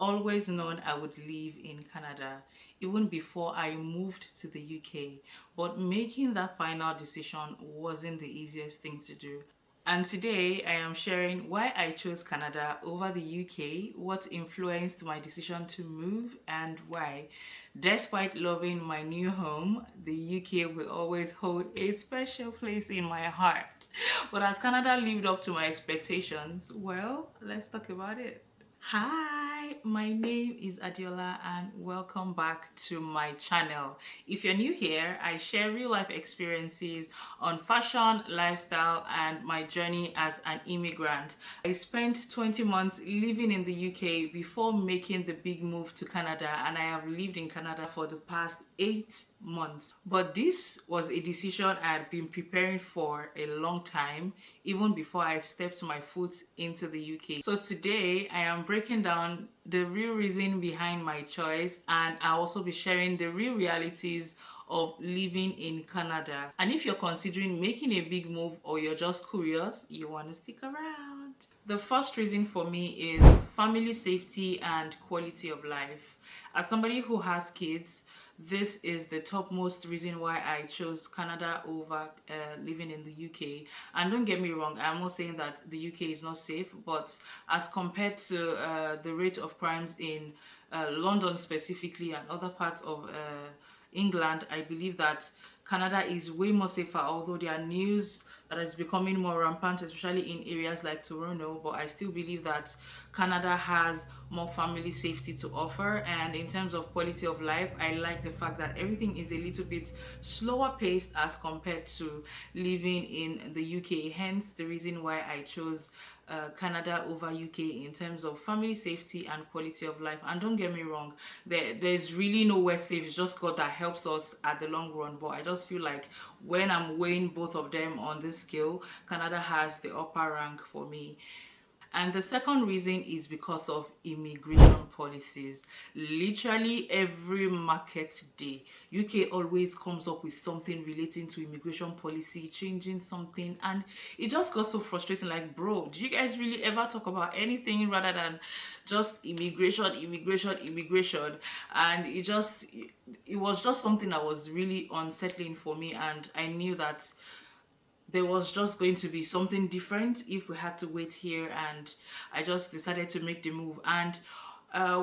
always known I would live in Canada even before I moved to the UK, but making that final decision wasn't the easiest thing to do. And today I am sharing why I chose Canada over the UK, what influenced my decision to move, and why, despite loving my new home, the UK will always hold a special place in my heart. But has Canada lived up to my expectations? Well, let's talk about it. Hi, my name is Adiola and welcome back to my channel. If you're new here, I share real life experiences on fashion, lifestyle, and my journey as an immigrant. I spent 20 months living in the UK before making the big move to Canada, and I have lived in Canada for the past 8 months. But this was a decision I had been preparing for a long time, even before I stepped my foot into the UK. So today I am breaking down the real reason behind my choice, and I'll also be sharing the real realities of living in Canada. And if you're considering making a big move or you're just curious, you want to stick around. The first reason for me is family safety and quality of life. As somebody who has kids, this is the topmost reason why I chose Canada over living in the UK. And don't get me wrong, I'm not saying that the UK is not safe, but as compared to the rate of crimes in London specifically and other parts of England, I believe that Canada is way more safer, although there are news that is becoming more rampant, especially in areas like Toronto. But I still believe that Canada has more family safety to offer. And in terms of quality of life, I like the fact that everything is a little bit slower paced as compared to living in the UK. Hence the reason why I chose Canada over UK in terms of family safety and quality of life. And don't get me wrong, there's really nowhere safe. It's just God that helps us at the long run. But I just feel like when I'm weighing both of them on this scale, Canada has the upper rank for me. And the second reason is because of immigration policies. Literally every market day, UK always comes up with something relating to immigration policy, changing something, and it just got so frustrating. Like, bro, do you guys really ever talk about anything rather than just immigration? And it was just something that was really unsettling for me, and I knew that there was just going to be something different if we had to wait here, and I just decided to make the move. And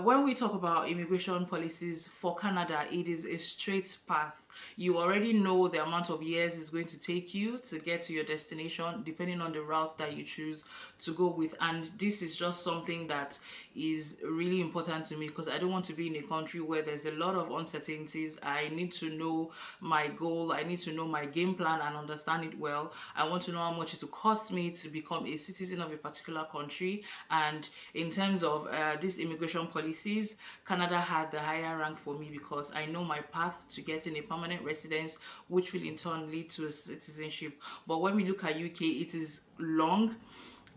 when we talk about immigration policies for Canada, it is a straight path. You already know the amount of years it's going to take you to get to your destination, depending on the route that you choose to go with. And this is just something that is really important to me, because I don't want to be in a country where there's a lot of uncertainties. I need to know my goal, I need to know my game plan and understand it well. I want to know how much it will cost me to become a citizen of a particular country. And in terms of these immigration policies, Canada had the higher rank for me, because I know my path to getting a permanent residence, which will in turn lead to a citizenship. But when we look at UK, it is long.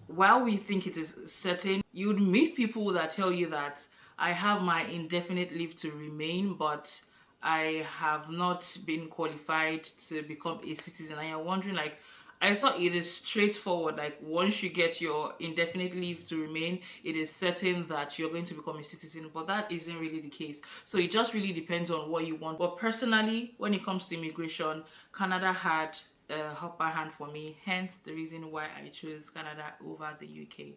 While we think it is certain, you'd meet people that tell you that I have my indefinite leave to remain, but I have not been qualified to become a citizen. And you're wondering, like, I thought it is straightforward. Like, once you get your indefinite leave to remain, it is certain that you're going to become a citizen, but that isn't really the case. So it just really depends on what you want. But personally, when it comes to immigration, Canada had a upper hand for me, hence the reason why I chose Canada over the UK.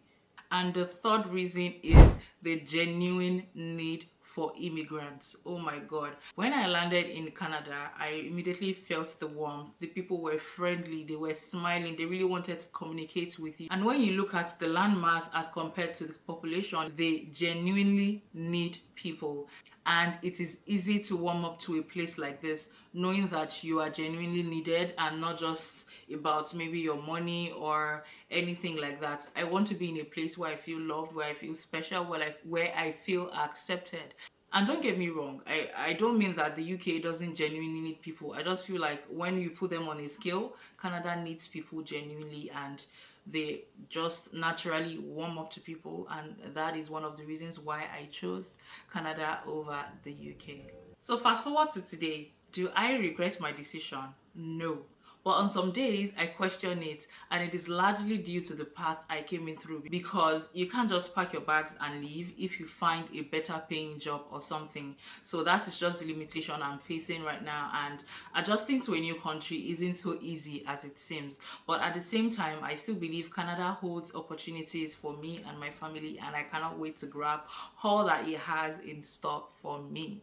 And the third reason is the genuine need for immigrants. Oh my God. When I landed in Canada, I immediately felt the warmth. The people were friendly, they were smiling, they really wanted to communicate with you. And when you look at the landmass as compared to the population, they genuinely need people. And it is easy to warm up to a place like this, knowing that you are genuinely needed and not just about maybe your money or anything like that. I want to be in a place where I feel loved, where I feel special, where I feel accepted. And don't get me wrong, I don't mean that the UK doesn't genuinely need people. I just feel like when you put them on a scale, Canada needs people genuinely, and they just naturally warm up to people. And that is one of the reasons why I chose Canada over the UK. So fast forward to today. Do I regret my decision? No. But on some days, I question it, and it is largely due to the path I came in through, because you can't just pack your bags and leave if you find a better paying job or something. So that is just the limitation I'm facing right now, and adjusting to a new country isn't so easy as it seems. But at the same time, I still believe Canada holds opportunities for me and my family, and I cannot wait to grab all that it has in stock for me.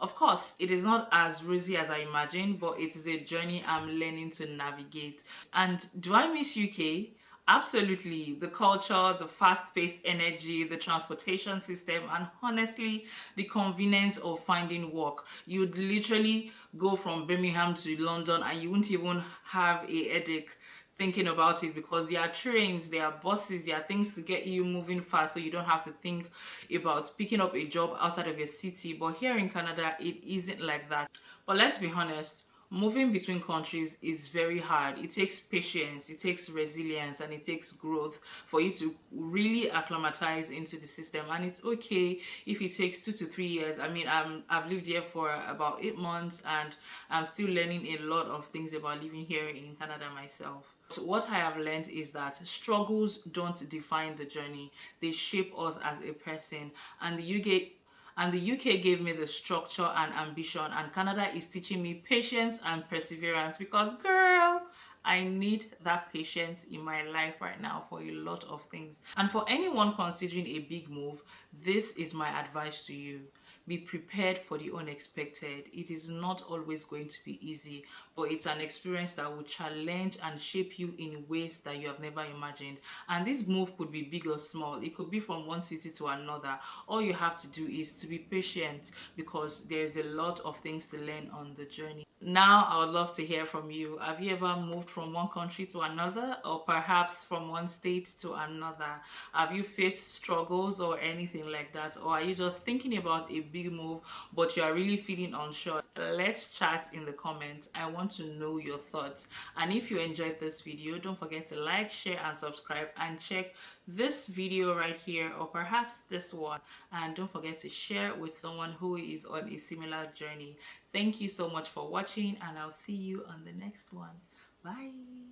Of course, it is not as rosy as I imagined, but it is a journey I'm learning to navigate. And do I miss UK? Absolutely. The culture, the fast paced energy, the transportation system, and honestly, the convenience of finding work. You'd literally go from Birmingham to London and you wouldn't even have a headache thinking about it, because there are trains, there are buses, there are things to get you moving fast, so you don't have to think about picking up a job outside of your city. But here in Canada, it isn't like that. But let's be honest, moving between countries is very hard. It takes patience, it takes resilience, and it takes growth for you to really acclimatize into the system. And it's okay if it takes 2 to 3 years. I mean, I've lived here for about 8 months, and I'm still learning a lot of things about living here in Canada myself. So what I have learned is that struggles don't define the journey, they shape us as a person. And the UK gave me the structure and ambition, and Canada is teaching me patience and perseverance, because girl, I need that patience in my life right now for a lot of things. And for anyone considering a big move, this is my advice to you. Be prepared for the unexpected. It is not always going to be easy, but it's an experience that will challenge and shape you in ways that you have never imagined. And this move could be big or small. It could be from one city to another. All you have to do is to be patient, because there's a lot of things to learn on the journey. Now, I would love to hear from you. Have you ever moved from one country to another, or perhaps from one state to another? Have you faced struggles or anything like that? Or are you just thinking about a big move, but you are really feeling unsure? Let's chat in the comments. I want to know your thoughts. And if you enjoyed this video, don't forget to like, share, and subscribe, and check this video right here, or perhaps this one. And don't forget to share with someone who is on a similar journey. Thank you so much for watching, and I'll see you on the next one. Bye.